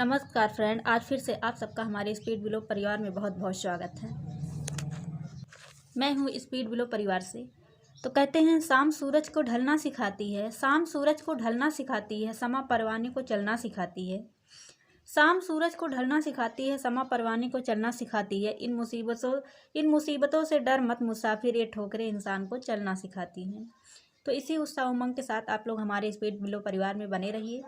नमस्कार फ्रेंड, आज फिर से आप सबका हमारे स्पीड बिलो परिवार में बहुत बहुत स्वागत है। मैं हूँ स्पीड बिलो परिवार से। तो कहते हैं शाम सूरज को ढलना सिखाती है, शाम सूरज को ढलना सिखाती है, समा परवाने को चलना सिखाती है। शाम सूरज को ढलना सिखाती है, समा परवाने को चलना सिखाती है। इन मुसीबतों से डर मत मुसाफिर, ये ठोकरें इंसान को चलना सिखाती हैं। तो इसी उत्साह उमंग के साथ आप लोग हमारे स्पीड बिलो परिवार में बने रहिए।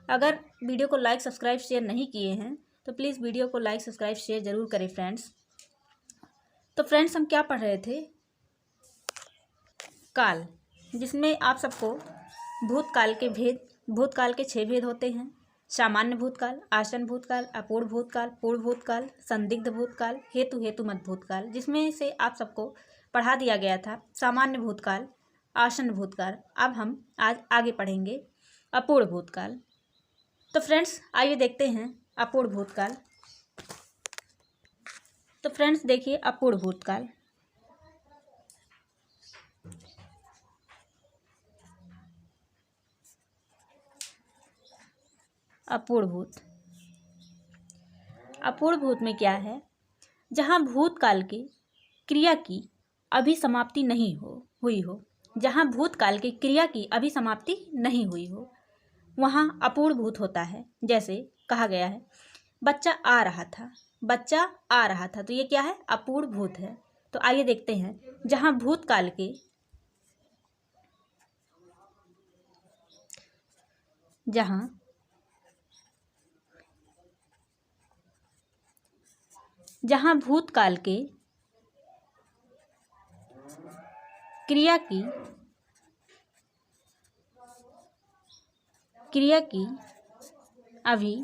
अगर वीडियो को लाइक सब्सक्राइब शेयर नहीं किए हैं तो प्लीज़ वीडियो को लाइक सब्सक्राइब शेयर ज़रूर करें फ्रेंड्स। तो फ्रेंड्स, हम क्या पढ़ रहे थे? काल, जिसमें आप सबको भूतकाल के 6 भेद होते हैं। सामान्य भूतकाल, आसन भूतकाल, अपूर्ण भूतकाल, पूर्व भूतकाल, संदिग्ध भूतकाल, हेतु मत भूतकाल, जिसमें से आप सबको पढ़ा दिया गया था सामान्य भूतकाल, आसन भूतकाल। अब हम आज आगे पढ़ेंगे अपूर्ण भूतकाल। तो फ्रेंड्स, आइए देखते हैं अपूर्ण भूतकाल। तो फ्रेंड्स देखिए अपूर्ण भूतकाल। अपूर्ण भूत में क्या है? जहाँ भूतकाल की क्रिया की अभी समाप्ति नहीं हुई हो, जहाँ भूतकाल की क्रिया की अभी समाप्ति नहीं हुई हो, वहाँ अपूर्ण भूत होता है। जैसे कहा गया है बच्चा आ रहा था, बच्चा आ रहा था, तो ये क्या है? अपूर्ण भूत है। तो आइए देखते हैं जहाँ भूतकाल के जहाँ भूतकाल के क्रिया की अभी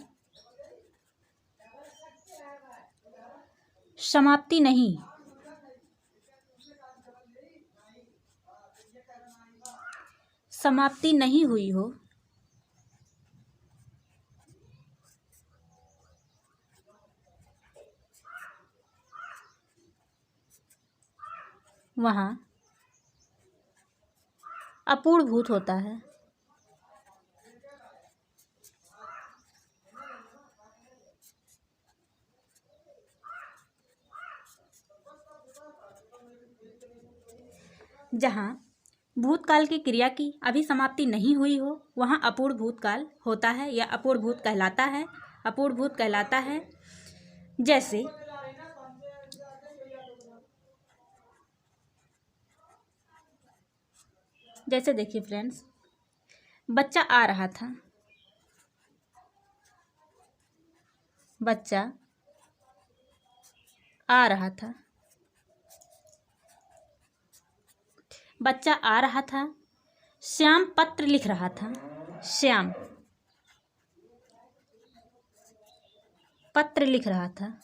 समाप्ति नहीं हुई हो, वहाँ अपूर्ण भूत होता है। जहाँ भूतकाल की क्रिया की अभी समाप्ति नहीं हुई हो, वहाँ अपूर्ण भूतकाल होता है या अपूर्ण भूत कहलाता है, अपूर्ण भूत कहलाता है। जैसे देखिए फ्रेंड्स, बच्चा आ रहा था, बच्चा आ रहा था, बच्चा आ रहा था, श्याम पत्र लिख रहा था, श्याम पत्र लिख रहा था।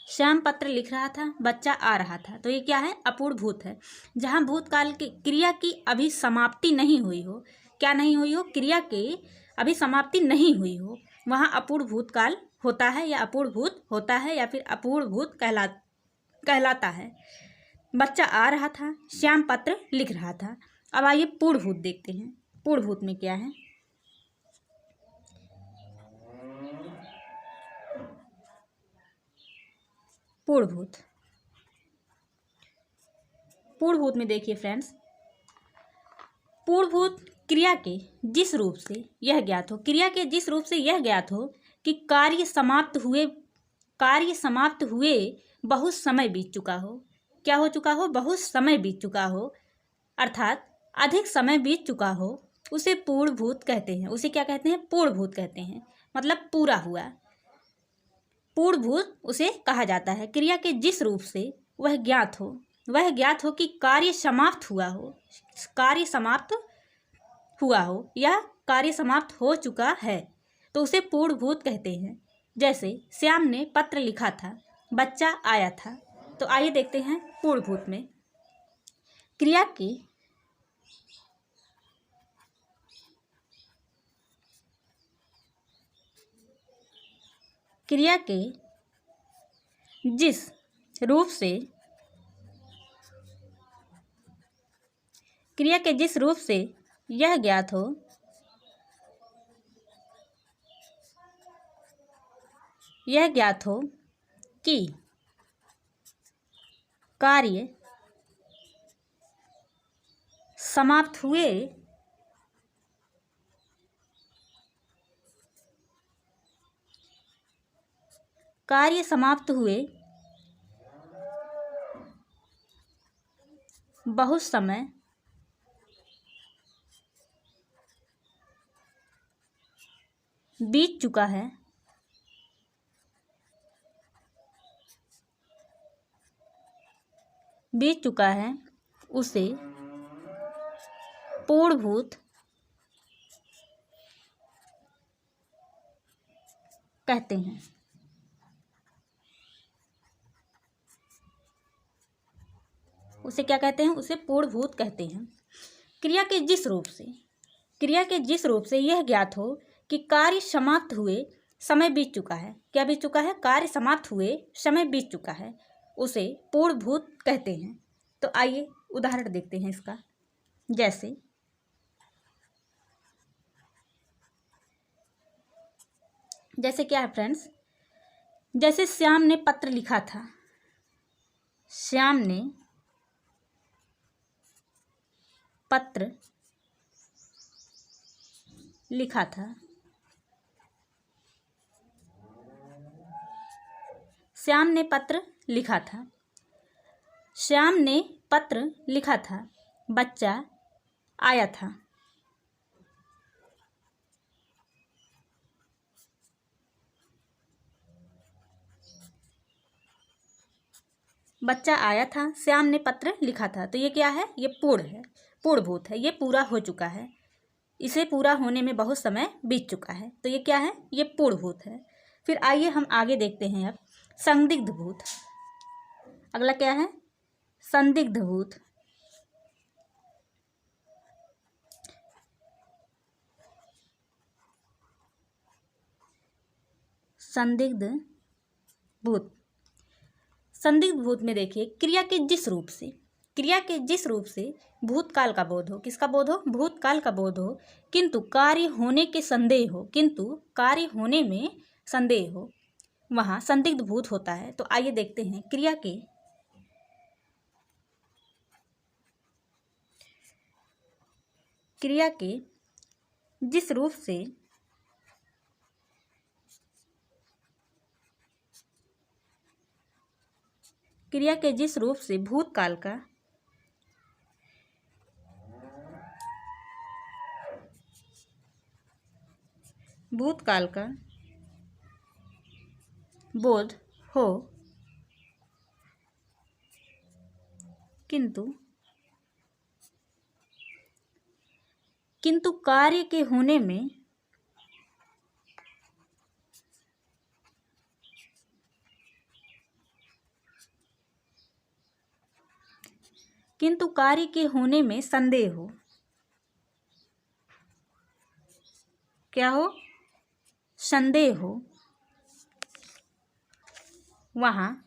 श्याम पत्र लिख रहा था, बच्चा आ रहा था, तो ये क्या है? अपूर्ण भूत है। जहाँ भूतकाल की क्रिया की अभी समाप्ति नहीं हुई हो, क्या नहीं हुई हो? क्रिया की अभी समाप्ति नहीं हुई हो, वहाँ अपूर्ण भूतकाल होता है या अपूर्ण भूत होता है या फिर अपूर्ण भूत कहलाता है। बच्चा आ रहा था, श्याम पत्र लिख रहा था। अब आइए पूर्ण भूत देखते हैं। पूर्ण भूत में क्या है? पूर्ण भूत में देखिए फ्रेंड्स, पूर्ण भूत क्रिया के जिस रूप से यह ज्ञात हो कि कार्य समाप्त हुए बहुत समय बीत चुका हो। क्या हो चुका हो? बहुत समय बीत चुका हो, अर्थात अधिक समय बीत चुका हो, उसे पूर्ण भूत कहते हैं। उसे क्या कहते हैं? पूर्ण भूत कहते हैं, मतलब पूरा हुआ। पूर्ण भूत उसे कहा जाता है क्रिया के जिस रूप से वह ज्ञात हो कि कार्य समाप्त हुआ हो या कार्य समाप्त हो चुका है, तो उसे पूर्ण भूत कहते हैं। जैसे श्याम ने पत्र लिखा था, बच्चा आया था। तो आइए देखते हैं पूर्ण भूत में क्रिया के जिस रूप से क्रिया के जिस रूप से यह ज्ञात हो, कि कार्य समाप्त हुए, बहुत समय बीत चुका है, उसे पूर्णभूत कहते हैं। उसे क्या कहते हैं? उसे पूर्णभूत कहते हैं। क्रिया के जिस रूप से यह ज्ञात हो कि कार्य समाप्त हुए, समय बीत चुका है। क्या बीत चुका है? कार्य समाप्त हुए, समय बीत चुका है, उसे पूर्णभूत कहते हैं। तो आइए उदाहरण देखते हैं इसका। जैसे क्या है फ्रेंड्स? जैसे श्याम ने पत्र लिखा था। श्याम ने पत्र लिखा था। श्याम ने पत्र लिखा था। श्याम ने पत्र लिखा था। बच्चा आया था। बच्चा आया था, श्याम ने पत्र लिखा था। तो ये क्या है? ये पूर्ण है, पूर्णभूत है। ये पूरा हो चुका है, इसे पूरा होने में बहुत समय बीत चुका है। तो ये क्या है? ये पूर्णभूत है। फिर आइए हम आगे देखते हैं अब संदिग्ध भूत। अगला क्या है? संदिग्ध भूत। संदिग्ध भूत में देखिए, क्रिया के जिस रूप से भूतकाल का बोध हो। किसका बोध हो? भूतकाल का बोध हो, किंतु कार्य होने में संदेह हो, वहाँ संदिग्ध भूत होता है। तो आइए देखते हैं क्रिया के जिस रूप से भूतकाल का बोध हो, किंतु कार्य के होने में संदेह हो। क्या हो? संदेह हो, वहाँ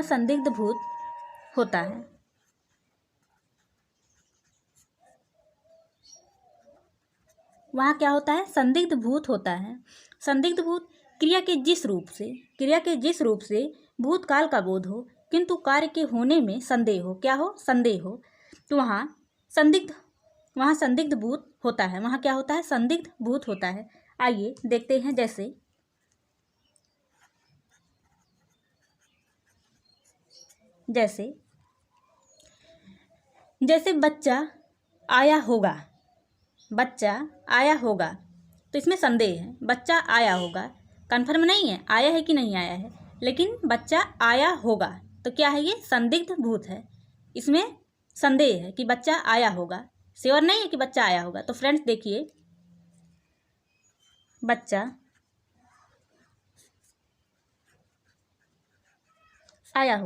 संदिग्ध भूत होता है। वहाँ क्या होता है? संदिग्ध भूत होता है। संदिग्ध भूत क्रिया के जिस रूप से भूतकाल का बोध हो, किंतु कार्य के होने में संदेह हो। क्या हो? संदेह हो। तो वहाँ संदिग्ध भूत होता है। वहाँ क्या होता है? संदिग्ध भूत होता है। आइए देखते हैं। जैसे बच्चा आया होगा, तो इसमें संदेह है। बच्चा आया होगा, कन्फर्म नहीं है आया है कि नहीं आया है, लेकिन बच्चा आया होगा। तो क्या है? ये संदिग्ध भूत है। इसमें संदेह है कि बच्चा आया होगा, श्योर नहीं है कि बच्चा आया होगा। तो फ्रेंड्स देखिए, बच्चा आया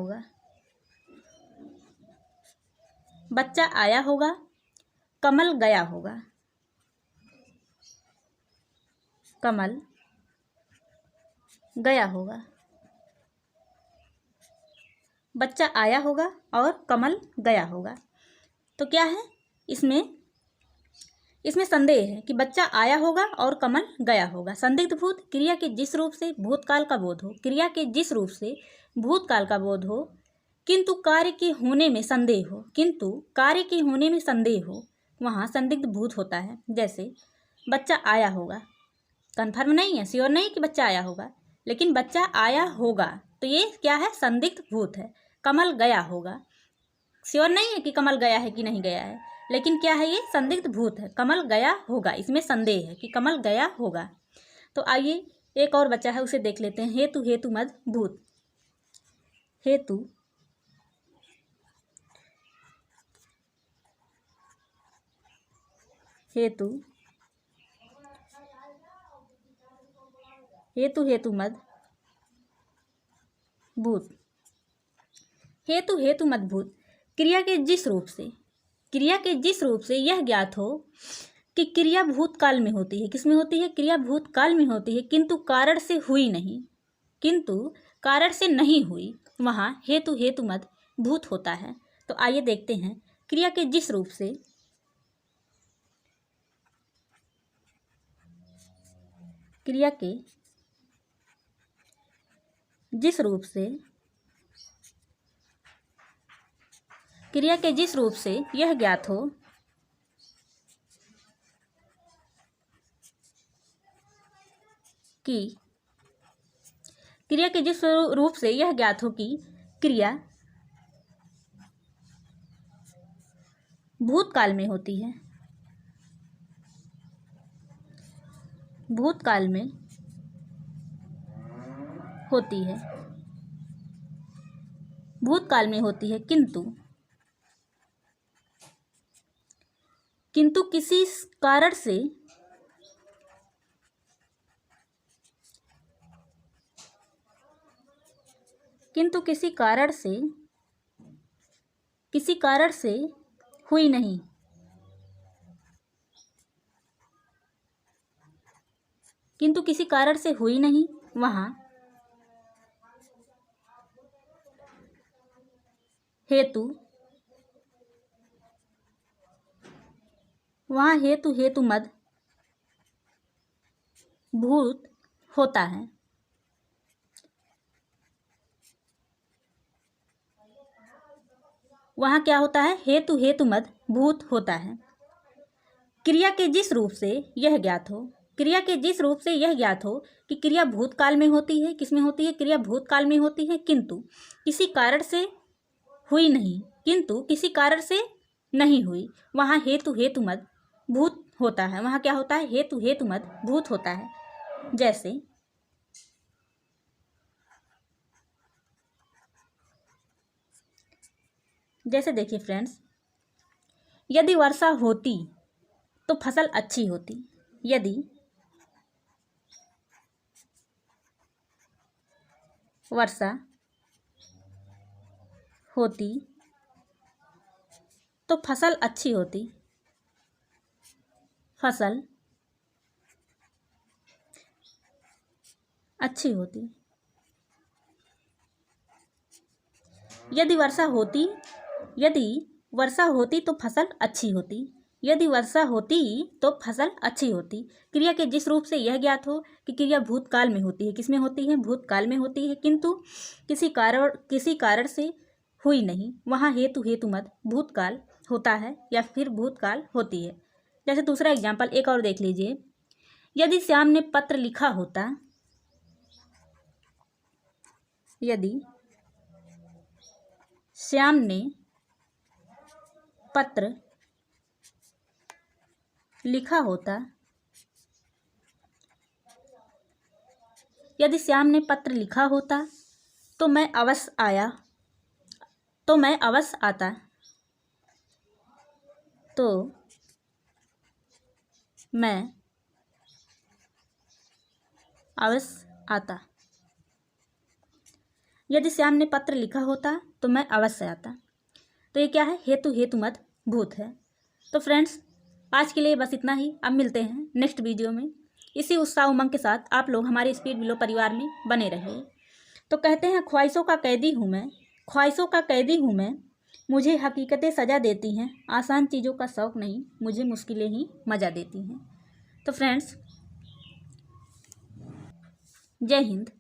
होगा, कमल गया होगा। कमल गया होगा। बच्चा आया होगा और कमल गया होगा। तो क्या है इसमें संदेह है कि बच्चा आया होगा और कमल गया होगा। संदिग्ध भूत क्रिया के जिस रूप से भूतकाल का बोध हो, क्रिया के जिस रूप से भूतकाल का बोध हो किंतु कार्य के होने में संदेह हो, वहाँ संदिग्ध भूत होता है। जैसे बच्चा आया होगा, कन्फर्म नहीं है, श्योर नहीं कि बच्चा आया होगा, लेकिन बच्चा आया होगा, तो ये क्या है, संदिग्ध भूत है। कमल गया होगा, श्योर नहीं है कि कमल गया है कि नहीं गया है, लेकिन क्या है, ये संदिग्ध भूत है। कमल गया होगा, इसमें संदेह है कि कमल गया होगा। तो आइए एक और बच्चा है, उसे देख लेते हैं। हेतु हेतु मद भूत। हेतु हेतु हेतु हेतु मद भूत। हेतु हेतु मद भूत क्रिया के जिस रूप से यह ज्ञात हो कि क्रिया भूतकाल में होती है। किसमें होती है? क्रिया भूतकाल में होती है, किंतु कारण से नहीं हुई, वहाँ हेतु हेतु मद भूत होता है। तो आइए देखते हैं, क्रिया के जिस रूप से क्रिया के जिस रूप से यह ज्ञात हो कि क्रिया के जिस रूप से यह ज्ञात हो कि क्रिया भूतकाल में होती है, किंतु किसी कारण से हुई नहीं। वहाँ हेतु हेतु मद भूत होता है। वहाँ क्या होता है? हेतु हेतु मद भूत होता है। क्रिया के जिस रूप से यह ज्ञात हो कि क्रिया भूतकाल में होती है। किसमें होती है? क्रिया भूतकाल में होती है, किंतु किसी कारण से नहीं हुई, वहाँ हेतु हेतु मद भूत होता है। वहाँ क्या होता है? हेतु हेतु मद भूत होता है। जैसे देखिए फ्रेंड्स, यदि वर्षा होती तो फसल अच्छी होती। यदि वर्षा होती तो फसल अच्छी होती। यदि वर्षा होती तो फसल अच्छी होती। क्रिया के जिस रूप से यह ज्ञात हो कि क्रिया भूतकाल में होती है। किसमें होती है? भूतकाल में होती है, किंतु किसी कारण से हुई नहीं, वहाँ हेतु हेतु मद भूतकाल होता है या फिर भूतकाल होती है। जैसे दूसरा एग्जाम्पल एक और देख लीजिए। यदि श्याम ने पत्र लिखा होता यदि श्याम ने पत्र लिखा होता तो मैं अवश्य आता। यदि श्याम ने पत्र लिखा होता तो मैं अवश्य आता। तो ये क्या है? हेतु हेतु मद भूत है। तो फ्रेंड्स, आज के लिए बस इतना ही। अब मिलते हैं नेक्स्ट वीडियो में। इसी उत्साह उमंग के साथ आप लोग हमारे स्पीड बिलो परिवार में बने रहिए। तो कहते हैं ख्वाहिशों का कैदी हूँ मैं, ख्वाहिशों का कैदी हूँ मैं, मुझे हकीकतें सजा देती हैं, आसान चीज़ों का शौक़ नहीं, मुझे मुश्किलें ही मज़ा देती हैं। तो फ्रेंड्स, जय हिंद।